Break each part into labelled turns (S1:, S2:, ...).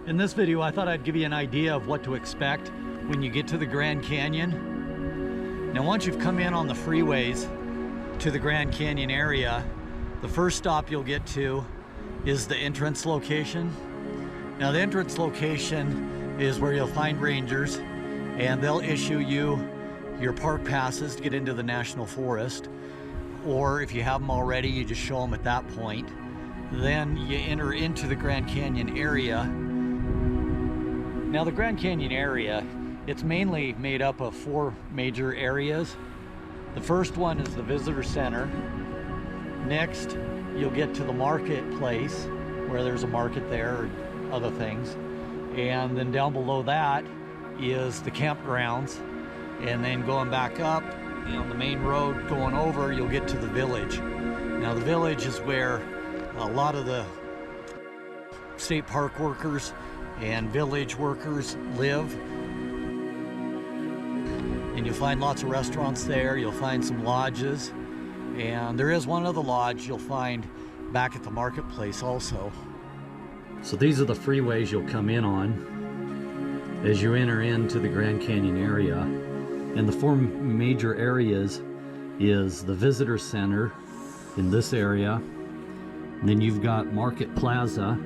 S1: In this video, I thought I'd give you an idea of what to expect when you get to the Grand Canyon. Now, once you've come in on the freeways to the Grand Canyon area, the first stop you'll get to is the entrance location. Now, the entrance location is where you'll find rangers, and they'll issue you your park passes to get into the National Forest. Or if you have them already, you just show them at that point. Then you enter into the Grand Canyon area. Now, the Grand Canyon area, it's mainly made up of 4 major areas. The first one is the visitor center. Next, you'll get to the marketplace, where there's a market there or other things. And then down below that is the campgrounds. And then going back up on the main road going over, you'll get to the village. Now, the village is where a lot of the state park workers and village workers live. And you'll find lots of restaurants there. You'll find some lodges. And there is one other lodge you'll find back at the marketplace also. So these are the freeways you'll come in on as you enter into the Grand Canyon area. And the 4 major areas is the visitor center in this area. And then you've got Market Plaza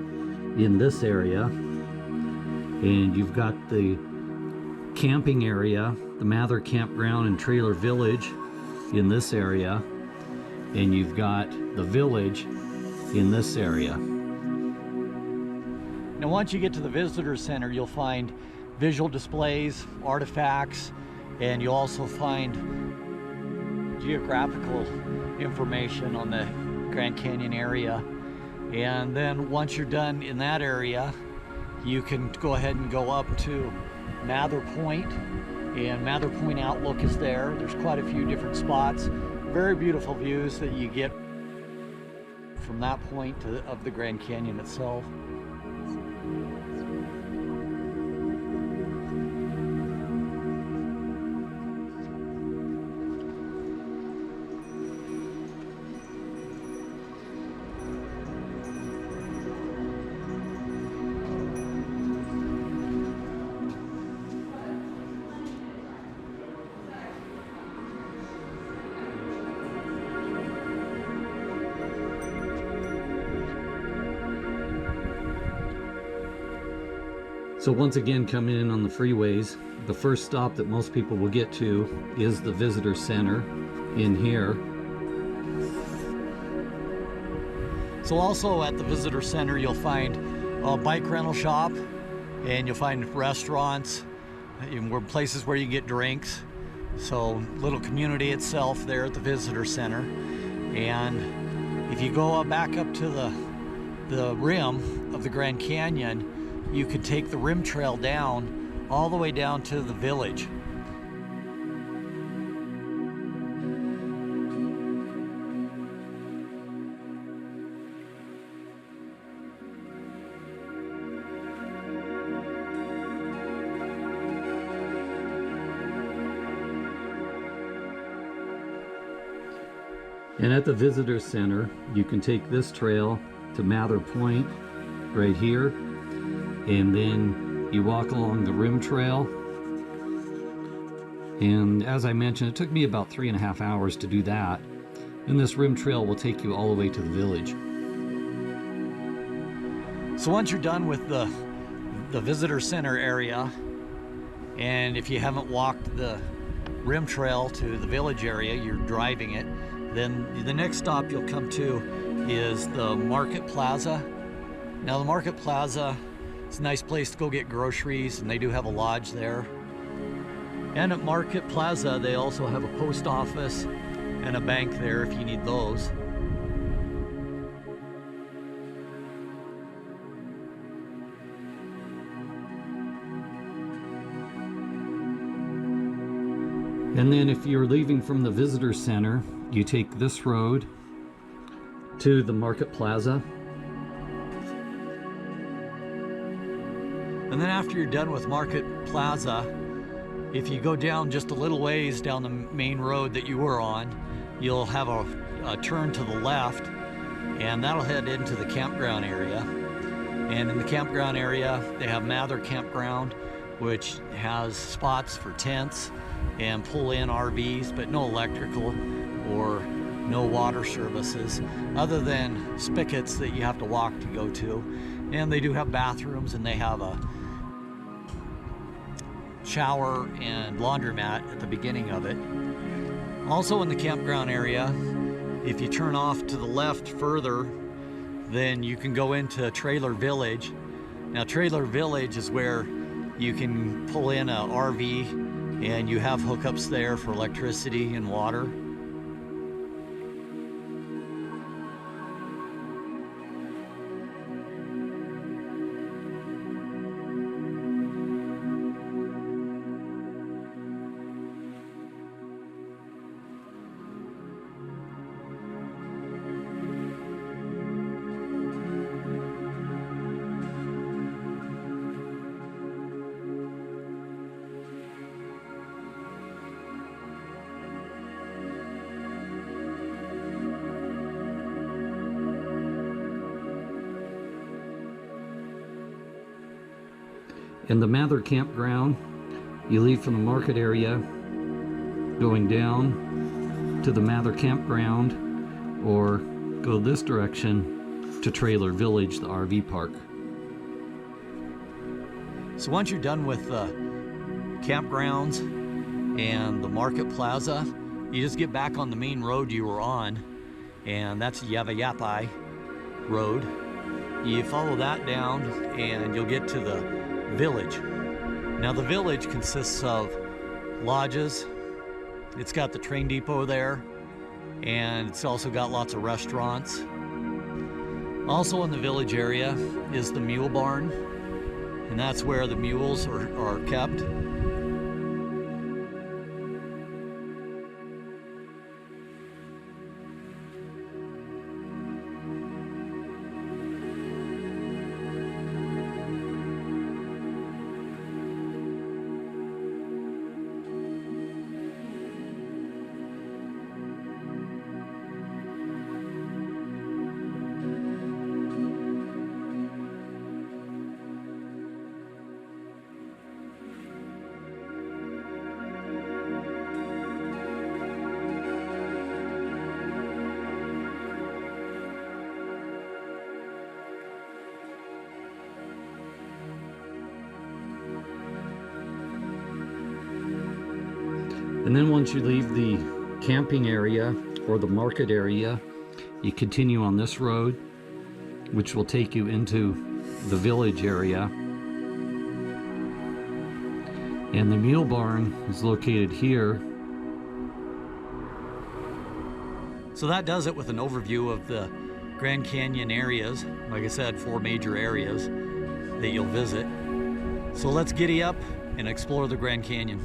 S1: in this area. And you've got the camping area, the Mather Campground and Trailer Village in this area. And you've got the village in this area. Now, once you get to the visitor center, you'll find visual displays, artifacts, and you'll also find geographical information on the Grand Canyon area. And then once you're done in that area, you can go ahead and go up to Mather Point, and Mather Point Outlook is there. There's quite a few different spots. Very beautiful views that you get from that point of the Grand Canyon itself. So once again, coming in on the freeways, the first stop that most people will get to is the visitor center in here. So also at the visitor center, you'll find a bike rental shop, and you'll find restaurants, places where you can get drinks. So little community itself there at the visitor center. And if you go back up to the rim of the Grand Canyon, you could take the rim trail down all the way down to the village. And at the visitor center, you can take this trail to Mather Point right here. And then you walk along the rim trail. And as I mentioned, it took me about 3.5 hours to do that. And this rim trail will take you all the way to the village. So once you're done with the visitor center area, and if you haven't walked the rim trail to the village area, you're driving it, then the next stop you'll come to is the Market Plaza. Now, the Market Plaza, it's a nice place to go get groceries, and they do have a lodge there. And at Market Plaza, they also have a post office and a bank there if you need those. And then if you're leaving from the visitor center, you take this road to the Market Plaza. And then after you're done with Market Plaza, if you go down just a little ways down the main road that you were on, you'll have a turn to the left, and that'll head into the campground area. And in the campground area, they have Mather Campground, which has spots for tents and pull-in RVs, but no electrical or no water services other than spigots that you have to walk to go to. And they do have bathrooms, and they have a shower and laundromat at the beginning of it. Also in the campground area, if you turn off to the left further, then you can go into Trailer Village. Now Trailer Village is where you can pull in a RV and you have hookups there for electricity and water.
S2: In the Mather Campground, you leave from the market area, going down to the Mather Campground, or go this direction to Trailer Village, the RV park.
S1: So once you're done with the campgrounds and the Market Plaza, you just get back on the main road you were on, and that's Yavayapai Road. You follow that down and you'll get to the village. Now the village consists of lodges, it's got the train depot there, and it's also got lots of restaurants. Also in the village area is the mule barn, and that's where the mules are kept.
S2: And then once you leave the camping area or the market area, you continue on this road, which will take you into the village area. And the mule barn is located here.
S1: So that does it with an overview of the Grand Canyon areas. Like I said, 4 major areas that you'll visit. So let's giddy up and explore the Grand Canyon.